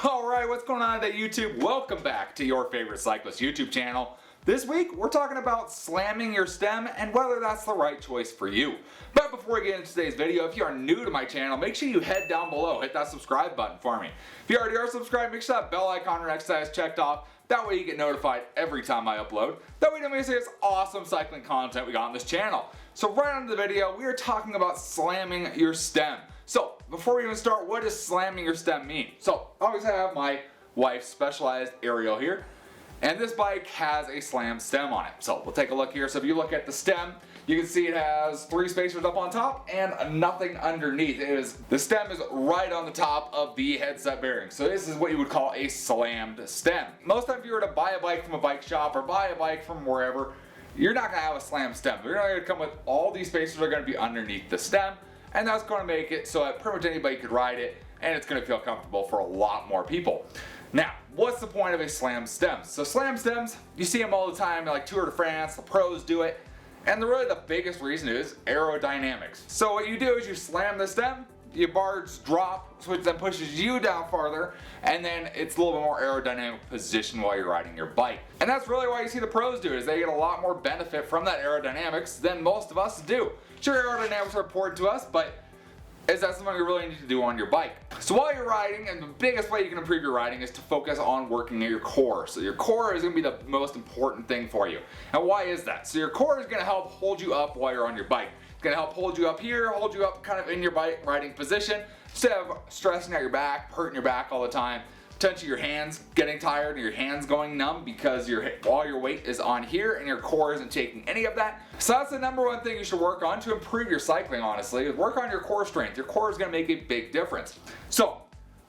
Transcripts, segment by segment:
Alright, what's going on today, YouTube? Welcome back to your favorite cyclist YouTube channel. This week, we're talking about slamming your stem and whether that's the right choice for you. But before we get into today's video, if you are new to my channel, make sure you head down below, hit that subscribe button for me. If you already are subscribed, make sure that bell icon next to that is checked off. That way you get notified every time I upload. That way you don't miss this awesome cycling content we got on this channel. So right on to the video, we are talking about slamming your stem. So before we even start, what does slamming your stem mean? So obviously I have my wife's Specialized Ariel here. And this bike has a slam stem on it. So we'll take a look here. So if you look at the stem, you can see it has 3 spacers up on top and nothing underneath. The stem is right on the top of the headset bearing. So this is what you would call a slammed stem. Most times if you were to buy a bike from a bike shop or buy a bike from wherever, you're not gonna have a slam stem. They're gonna come with all these spacers are gonna be underneath the stem, and that's gonna make it so that pretty much anybody could ride it, and it's gonna feel comfortable for a lot more people. Now, what's the point of a slam stem? So slam stems, you see them all the time, like Tour de France, the pros do it, and really the biggest reason is aerodynamics. So what you do is you slam the stem, your bars drop, which then pushes you down farther, and then it's a little bit more aerodynamic position while you're riding your bike. And that's really why you see the pros do it, is they get a lot more benefit from that aerodynamics than most of us do. Sure, aerodynamics are important to us, but is that something you really need to do on your bike? So while you're riding, and the biggest way you can improve your riding is to focus on working at your core. So your core is going to be the most important thing for you. And why is that? So your core is going to help hold you up while you're on your bike. It's going to help hold you up here, hold you up kind of in your bike riding position, instead of stressing out your back, hurting your back all the time. Potentially your hands getting tired and your hands going numb because all your weight is on here and your core isn't taking any of that. So that's the number one thing you should work on to improve your cycling, honestly. Work on your core strength. Your core is going to make a big difference. So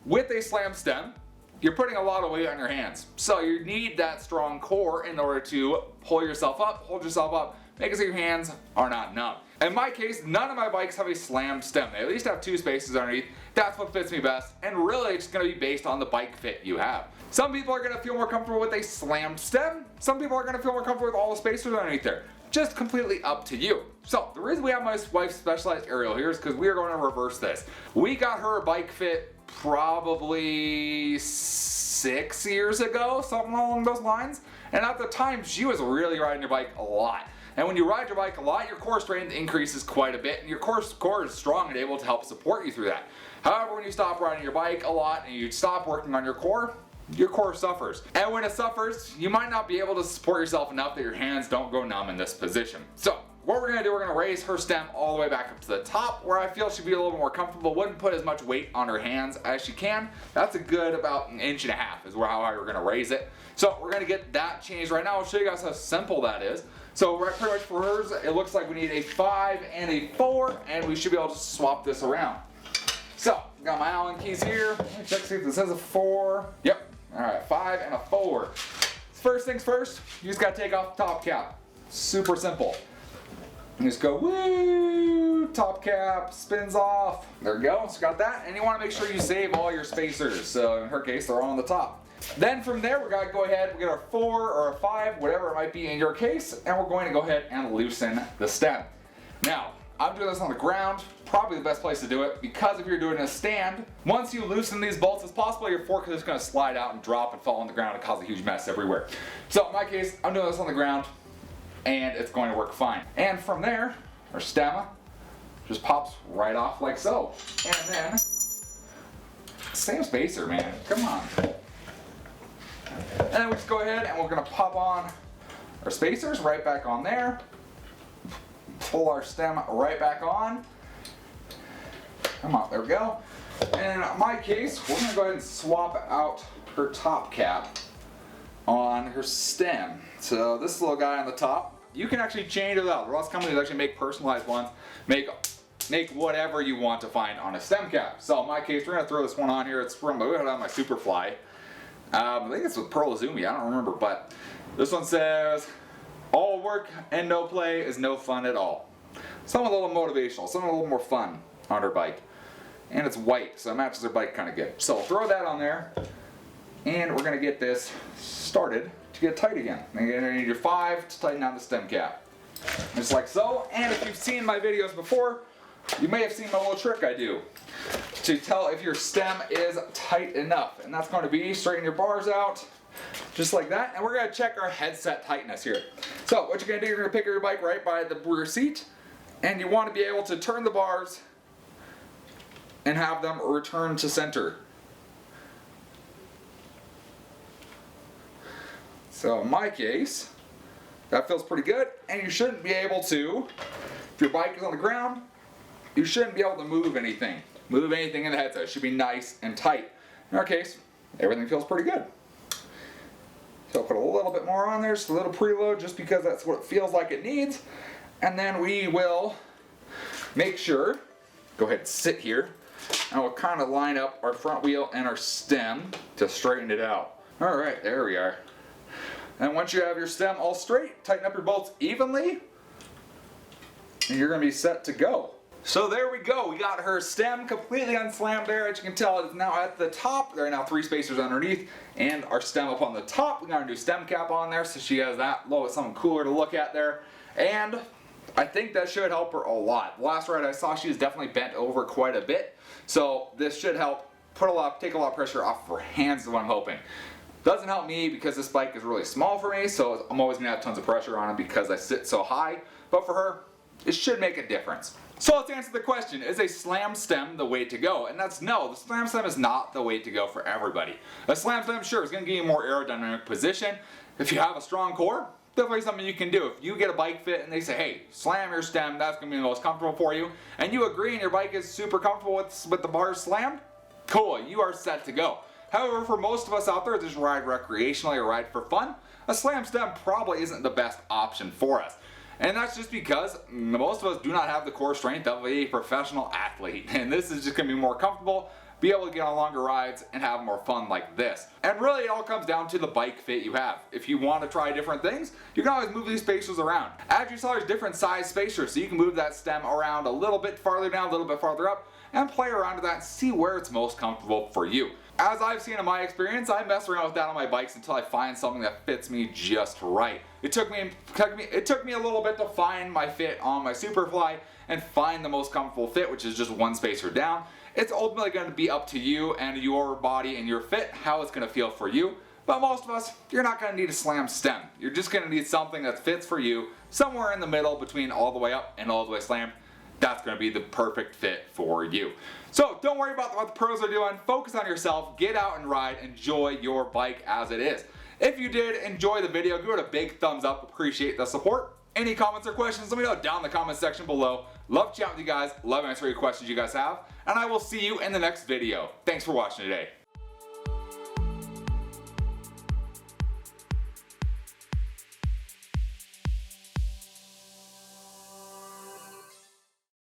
with a slam stem, you're putting a lot of weight on your hands. So you need that strong core in order to pull yourself up, hold yourself up, make it so your hands are not numb. In my case, none of my bikes have a slammed stem. They at least have 2 spaces underneath. That's what fits me best, and really it's going to be based on the bike fit you have. Some people are going to feel more comfortable with a slammed stem. Some people are going to feel more comfortable with all the spacers underneath there. Just completely up to you. So the reason we have my wife's Specialized Ariel here is because we are going to reverse this. We got her a bike fit probably 6 years ago, something along those lines. And at the time, she was really riding her bike a lot. And when you ride your bike a lot, your core strength increases quite a bit, and your core is strong and able to help support you through that. However, when you stop riding your bike a lot and you stop working on your core suffers. And when it suffers, you might not be able to support yourself enough that your hands don't go numb in this position. So what we're going to do, we're going to raise her stem all the way back up to the top where I feel she'd be a little more comfortable, wouldn't put as much weight on her hands as she can. That's a good about 1.5 inches is how high we're going to raise it. So we're going to get that changed right now. I'll show you guys how simple that is. So right, pretty much for hers, it looks like we need a 5 and a 4, and we should be able to swap this around. So, got my Allen keys here. Let me check, see if this says a 4. Yep. Alright, 5 and a 4. First things first, you just gotta take off the top cap. Super simple. You just go, woo, top cap, spins off. There we go, so got that. And you wanna make sure you save all your spacers. So in her case, they're all on the top. Then from there, we're going to go ahead, we get our 4 or a 5, whatever it might be in your case, and we're going to go ahead and loosen the stem. Now, I'm doing this on the ground, probably the best place to do it, because if you're doing a stand, once you loosen these bolts, it's possible your fork is just going to slide out and drop and fall on the ground and cause a huge mess everywhere. So in my case, I'm doing this on the ground, and it's going to work fine. And from there, our stem just pops right off like so. And then, same spacer, man, come on. And then we just go ahead and we're going to pop on our spacers right back on there. Pull our stem right back on. Come on, there we go. And in my case, we're going to go ahead and swap out her top cap on her stem. So this little guy on the top, you can actually change it out. Lots of companies actually make personalized ones. Make whatever you want to find on a stem cap. So in my case, we're going to throw this one on here. It's from my Superfly. I think it's with Pearl Izumi, I don't remember, but this one says, all work and no play is no fun at all. Something a little motivational, something a little more fun on her bike. And it's white, so it matches her bike kind of good. So throw that on there, and we're going to get this started to get tight again. And you're going to need your 5 to tighten down the stem cap. Just like so, and if you've seen my videos before, you may have seen my little trick I do to tell if your stem is tight enough. And that's going to be straighten your bars out, just like that. And we're going to check our headset tightness here. So what you're going to do, you're going to pick your bike right by the rear seat, and you want to be able to turn the bars and have them return to center. So in my case, that feels pretty good, and you shouldn't be able to, if your bike is on the ground, you shouldn't be able to move anything. Move anything in the headset. It should be nice and tight. In our case, everything feels pretty good. So I'll put a little bit more on there, just a little preload, just because that's what it feels like it needs. And then we will make sure, go ahead and sit here, and we'll kind of line up our front wheel and our stem to straighten it out. All right, there we are. And once you have your stem all straight, tighten up your bolts evenly, and you're going to be set to go. So there we go. We got her stem completely unslammed there. As you can tell, it's now at the top. There are now 3 spacers underneath, and our stem up on the top. We got a new stem cap on there, so she has that low with something cooler to look at there. And I think that should help her a lot. The last ride I saw, she was definitely bent over quite a bit. So this should help take a lot of pressure off of her hands is what I'm hoping. Doesn't help me because this bike is really small for me, so I'm always going to have tons of pressure on it because I sit so high. But for her, it should make a difference. So let's answer the question, is a slam stem the way to go? And that's no, the slam stem is not the way to go for everybody. A slam stem, sure, is going to give you more aerodynamic position. If you have a strong core, definitely something you can do. If you get a bike fit and they say, hey, slam your stem, that's going to be the most comfortable for you, and you agree and your bike is super comfortable with the bars slammed, cool, you are set to go. However, for most of us out there that just ride recreationally or ride for fun, a slam stem probably isn't the best option for us. And that's just because most of us do not have the core strength of a professional athlete. And this is just going to be more comfortable, be able to get on longer rides, and have more fun like this. And really it all comes down to the bike fit you have. If you want to try different things, you can always move these spacers around. As you saw, there's different size spacers, so you can move that stem around a little bit farther down, a little bit farther up, and play around with that and see where it's most comfortable for you. As I've seen in my experience, I mess around with that on my bikes until I find something that fits me just right. It took me a little bit to find my fit on my Superfly and find the most comfortable fit, which is just 1 spacer down. It's ultimately going to be up to you and your body and your fit, how it's going to feel for you. But most of us, you're not going to need a slam stem. You're just going to need something that fits for you, somewhere in the middle between all the way up and all the way slammed. That's going to be the perfect fit for you. So don't worry about what the pros are doing. Focus on yourself. Get out and ride. Enjoy your bike as it is. If you did enjoy the video, give it a big thumbs up. Appreciate the support. Any comments or questions, let me know down in the comment section below. Love chatting with you guys. Love answering any questions you guys have. And I will see you in the next video. Thanks for watching today.